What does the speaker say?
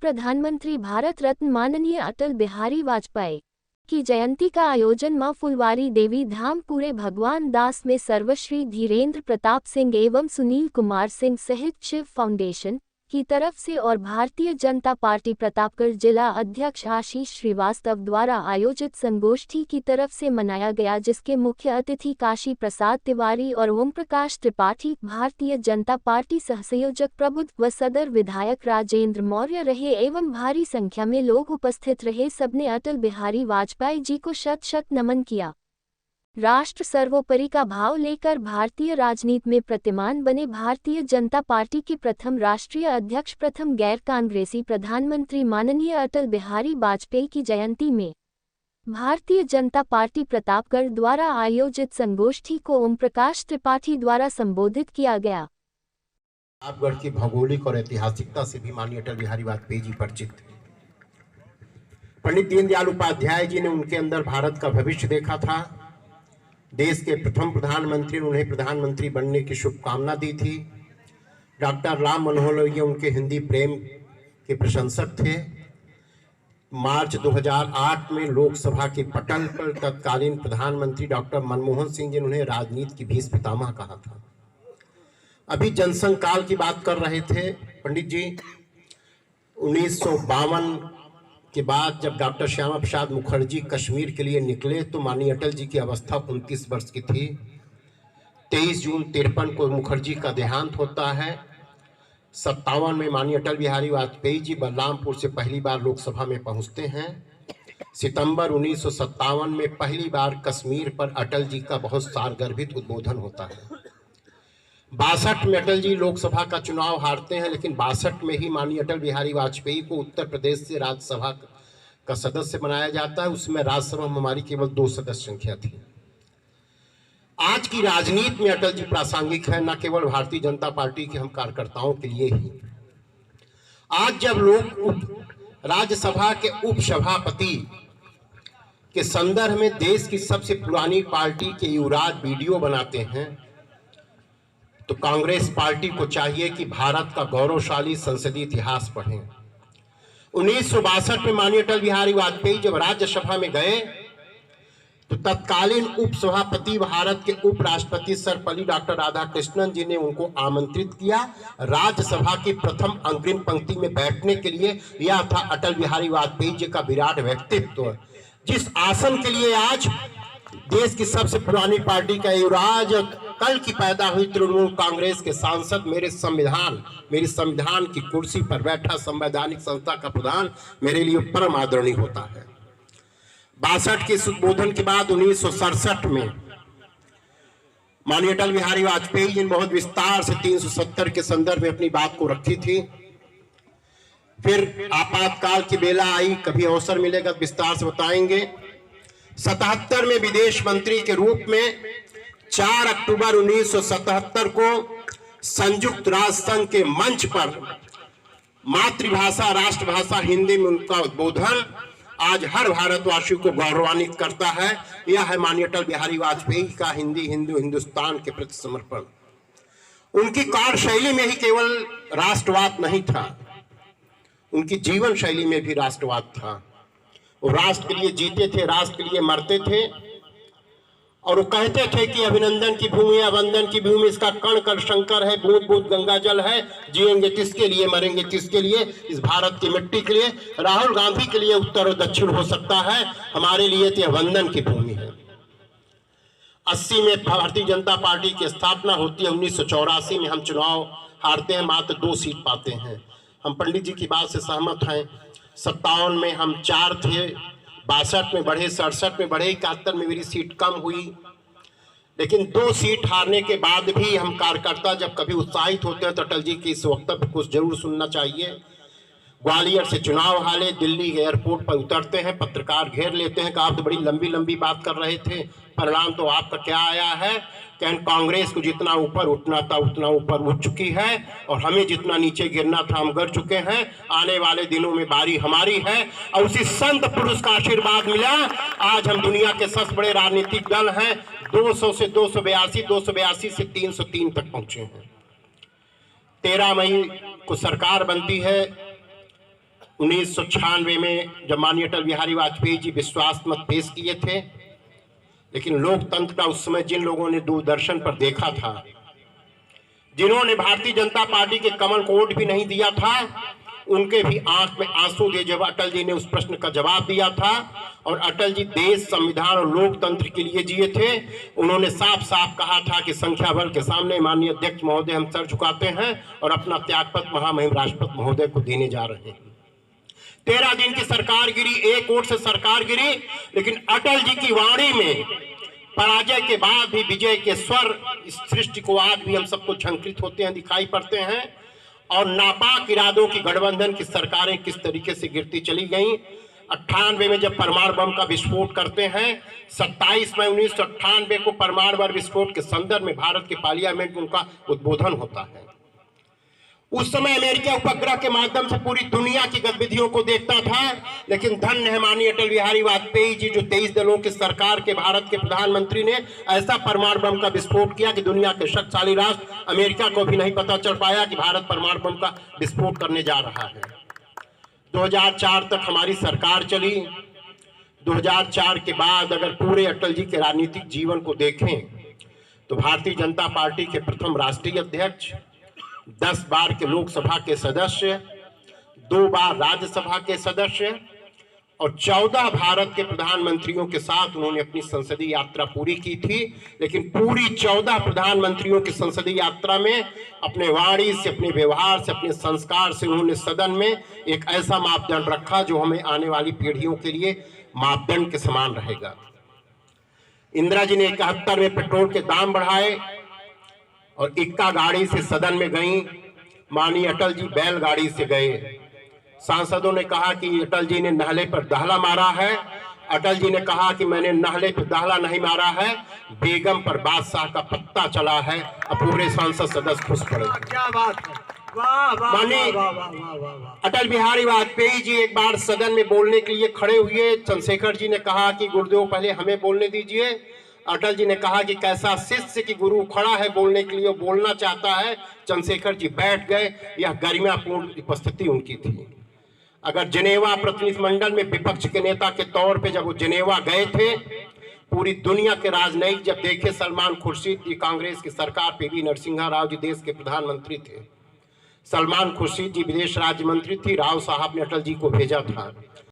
प्रधानमंत्री भारत रत्न माननीय अटल बिहारी वाजपेयी की जयंती का आयोजन मां फुलवारी देवी धाम पूरे भगवान दास में सर्वश्री धीरेन्द्र प्रताप सिंह एवं सुनील कुमार सिंह सहित शिव फाउंडेशन की तरफ से और भारतीय जनता पार्टी प्रतापगढ़ जिला अध्यक्ष आशीष श्रीवास्तव द्वारा आयोजित संगोष्ठी की तरफ से मनाया गया, जिसके मुख्य अतिथि काशी प्रसाद तिवारी और ओम प्रकाश त्रिपाठी, भारतीय जनता पार्टी सहसंयोजक प्रबुद्ध व सदर विधायक राजेंद्र मौर्य रहे एवं भारी संख्या में लोग उपस्थित रहे। सबने अटल बिहारी वाजपेयी जी को शत शत नमन किया। राष्ट्र सर्वोपरि का भाव लेकर भारतीय राजनीति में प्रतिमान बने भारतीय जनता पार्टी के प्रथम राष्ट्रीय अध्यक्ष, प्रथम गैर कांग्रेसी प्रधानमंत्री माननीय अटल बिहारी वाजपेयी की जयंती में भारतीय जनता पार्टी प्रतापगढ़ द्वारा आयोजित संगोष्ठी को ओम प्रकाश त्रिपाठी द्वारा संबोधित किया गया। प्रतापगढ़ की भौगोलिक और ऐतिहासिकता से भी माननीय अटल बिहारी वाजपेयी जी परिचित थे। पंडित दीनदयाल उपाध्याय जी ने उनके अंदर भारत का भविष्य देखा था। देश के प्रथम प्रधानमंत्री ने उन्हें प्रधानमंत्री बनने की शुभकामना दी थी। डॉक्टर राम मनोहर लोहिया उनके हिंदी प्रेम के प्रशंसक थे। मार्च 2008 में लोकसभा के पटल पर तत्कालीन प्रधानमंत्री डॉक्टर मनमोहन सिंह जी ने उन्हें राजनीति की भीष्म पितामह कहा था। अभी जनसंघ काल की बात कर रहे थे पंडित जी। 1952 के बाद जब डॉक्टर श्यामा प्रसाद मुखर्जी कश्मीर के लिए निकले तो माननीय अटल जी की अवस्था 29 वर्ष की थी। 23 जून 53 को मुखर्जी का देहांत होता है। 57 में माननीय अटल बिहारी वाजपेयी जी बलरामपुर से पहली बार लोकसभा में पहुंचते हैं। सितंबर 1957 में पहली बार कश्मीर पर अटल जी का बहुत सारगर्भित उद्बोधन होता है। 62 में अटल जी लोकसभा का चुनाव हारते हैं, लेकिन 62 में ही माननीय अटल बिहारी वाजपेयी को उत्तर प्रदेश से राज्यसभा का सदस्य बनाया जाता है। उसमें राज्यसभा में हमारी केवल 2 सदस्य संख्या थी। आज की राजनीति में अटल जी प्रासंगिक है, न केवल भारतीय जनता पार्टी के हम कार्यकर्ताओं के लिए ही। आज जब लोग राज्यसभा के उपसभापति के संदर्भ में देश की सबसे पुरानी पार्टी के युवराज वीडियो बनाते हैं, तो कांग्रेस पार्टी को चाहिए कि भारत का गौरवशाली संसदीय इतिहास पढ़ें। 1962 में माननीय अटल बिहारी वाजपेयी जब राज्यसभा में गए तो तत्कालीन उपसभापति भारत के उपराष्ट्रपति सर्वपल्ली डॉक्टर राधाकृष्णन जी ने उनको आमंत्रित किया राज्यसभा की प्रथम अग्रिम पंक्ति में बैठने के लिए। यह था अटल बिहारी वाजपेयी जी का विराट व्यक्तित्व, जिस आसन के लिए आज देश की सबसे पुरानी पार्टी का युवराज, कल की पैदा हुई तृणमूल कांग्रेस के सांसद, मेरी संविधान की कुर्सी पर बैठा संवैधानिक संस्था का प्रधान मेरे लिए परम आदरणीय होता है। 62 के उद्बोधन के बाद 1967 में माननीय अटल बिहारी वाजपेयी जी ने बहुत विस्तार से 370 के संदर्भ में अपनी बात को रखी थी। फिर आपातकाल की बेला आई, कभी अवसर मिलेगा विस्तार से बताएंगे। 77 में विदेश मंत्री के रूप में 4 अक्टूबर 1977 को संयुक्त राष्ट्र संघ के मंच पर मातृभाषा राष्ट्रभाषा हिंदी में उनका उद्बोधन आज हर भारतवासी को गौरवान्वित करता है। यह है माननीय अटल बिहारी वाजपेयी का हिंदुस्तान के प्रति समर्पण। उनकी कार्यशैली में ही केवल राष्ट्रवाद नहीं था, उनकी जीवन शैली में भी राष्ट्रवाद था। वो राष्ट्र के लिए जीते थे, राष्ट्र के लिए मरते थे, और वो कहते थे कि अभिनंदन की भूमि अवंदन की भूमि, इसका कण कण शंकर है, बूंद बूंद गंगा जल है, जिएंगे किसके लिए मरेंगे किसके लिए, इस भारत की मिट्टी के लिए। राहुल गांधी के लिए उत्तर और दक्षिण हो सकता है, हमारे लिए तो अवंदन की भूमि है। 80 में भारतीय जनता पार्टी की स्थापना होती है। 1984 में हम चुनाव हारते हैं, मात्र 2 सीट पाते हैं। हम पंडित जी की बात से सहमत हैं। 57 में हम 4 थे, 62 में बढ़े, 67 में बढ़े, 71 में मेरी सीट कम हुई। लेकिन 2 सीट हारने के बाद भी हम कार्यकर्ता जब कभी उत्साहित होते हैं तो अटल जी की इस वक्तव्य को जरूर सुनना चाहिए। ग्वालियर से चुनाव हारे, दिल्ली एयरपोर्ट पर उतरते हैं, पत्रकार घेर लेते हैं कि आप तो बड़ी लंबी लंबी बात कर रहे थे, परिणाम तो आपका क्या आया है। कांग्रेस को जितना ऊपर उठना था उतना ऊपर उठ चुकी है, और हमें जितना नीचे गिरना था हम गिर चुके हैं। आने वाले दिनों में बारी हमारी है, और उसी संत पुरुष का आशीर्वाद मिला। आज हम दुनिया के सबसे बड़े राजनीतिक दल हैं। 200 से 282, 282 से 303 तक पहुंचे हैं। 13 मई को सरकार बनती है। 1996 में जब माननीय अटल बिहारी वाजपेयी जी विश्वास मत पेश किए थे, लेकिन लोकतंत्र का उस समय जिन लोगों ने दूरदर्शन पर देखा था, जिन्होंने भारतीय जनता पार्टी के कमल को वोट भी नहीं दिया था, उनके भी आंख में आंसू थे जब अटल जी ने उस प्रश्न का जवाब दिया था। और अटल जी देश, संविधान और लोकतंत्र के लिए जिए थे। उन्होंने साफ साफ कहा था कि संख्या बल के सामने माननीय अध्यक्ष महोदय हम सर झुकाते हैं और अपना त्यागपत्र महामहिम राष्ट्रपति महोदय को देने जा रहे हैं। 13 दिन की सरकार गिरी, 1 वोट से सरकार गिरी, लेकिन अटल जी की वाणी में पराजय के बाद भी विजय के स्वर इस सृष्टि को आज भी हम सबको झंकृत होते हैं, दिखाई पड़ते हैं। और नापाक इरादों की गठबंधन की सरकारें किस तरीके से गिरती चली गईं। 98 में जब परमाणु बम का विस्फोट करते हैं, 27 मई 1998 को परमाणु बम विस्फोट के संदर्भ में भारत के पार्लियामेंट में उनका उद्बोधन होता है। उस समय अमेरिका उपग्रह के माध्यम से पूरी दुनिया की गतिविधियों को देखता था, लेकिन धन्य है माननीय अटल बिहारी वाजपेयी जी, जो 23 दलों की सरकार के भारत के प्रधानमंत्री ने ऐसा परमाणु बम का विस्फोट किया कि दुनिया के शक्तिशाली राष्ट्र अमेरिका को भी नहीं पता चल पाया कि भारत परमाणु बम का विस्फोट करने जा रहा है। 2004 तक हमारी सरकार चली। 2004 के बाद अगर पूरे अटल जी के राजनीतिक जीवन को देखें तो भारतीय जनता पार्टी के प्रथम राष्ट्रीय अध्यक्ष, 10 बार के लोकसभा के सदस्य, 2 बार राज्यसभा के सदस्य और 14 भारत के प्रधानमंत्रियों के साथ उन्होंने अपनी संसदीय यात्रा पूरी की थी। लेकिन पूरी 14 प्रधानमंत्रियों की संसदीय यात्रा में अपने वाणी से, अपने व्यवहार से, अपने संस्कार से उन्होंने सदन में एक ऐसा मापदंड रखा जो हमें आने वाली पीढ़ियों के लिए मापदंड के समान रहेगा। इंदिरा जी ने 71 में पेट्रोल के दाम बढ़ाए और इक्का गाड़ी से सदन में गई। माननीय अटल जी बैलगाड़ी से गए। सांसदों ने कहा कि अटल जी ने नहले पर दहला मारा है। अटल जी ने कहा कि मैंने नहले पर दहला नहीं मारा है, बेगम पर बादशाह का पत्ता चला है। अब पूरे सांसद सदस्य खुश पड़े। क्या बात है, वाह वाह माननीय वाह वाह वाह वाह वाह। अटल बिहारी वाजपेयी जी एक बार सदन में बोलने के लिए खड़े हुए। चंद्रशेखर जी ने कहा कि गुरुदेव पहले हमें बोलने दीजिए। अटल जी ने कहा कि कैसा शिष्य कि गुरु खड़ा है बोलने के लिए, बोलना चाहता है। चंद्रशेखर जी बैठ गए। यह गरिमापूर्ण उपस्थिति उनकी थी। अगर जिनेवा प्रतिनिधिमंडल में विपक्ष के नेता के तौर पे जब वो जिनेवा गए थे, पूरी दुनिया के राजनयिक जब देखे, सलमान खुर्शीद जी कांग्रेस की सरकार, पीवी नरसिम्हा राव जी देश के प्रधानमंत्री थे, सलमान खुर्शीद जी विदेश राज्य मंत्री थी, राव साहब ने अटल जी को भेजा था।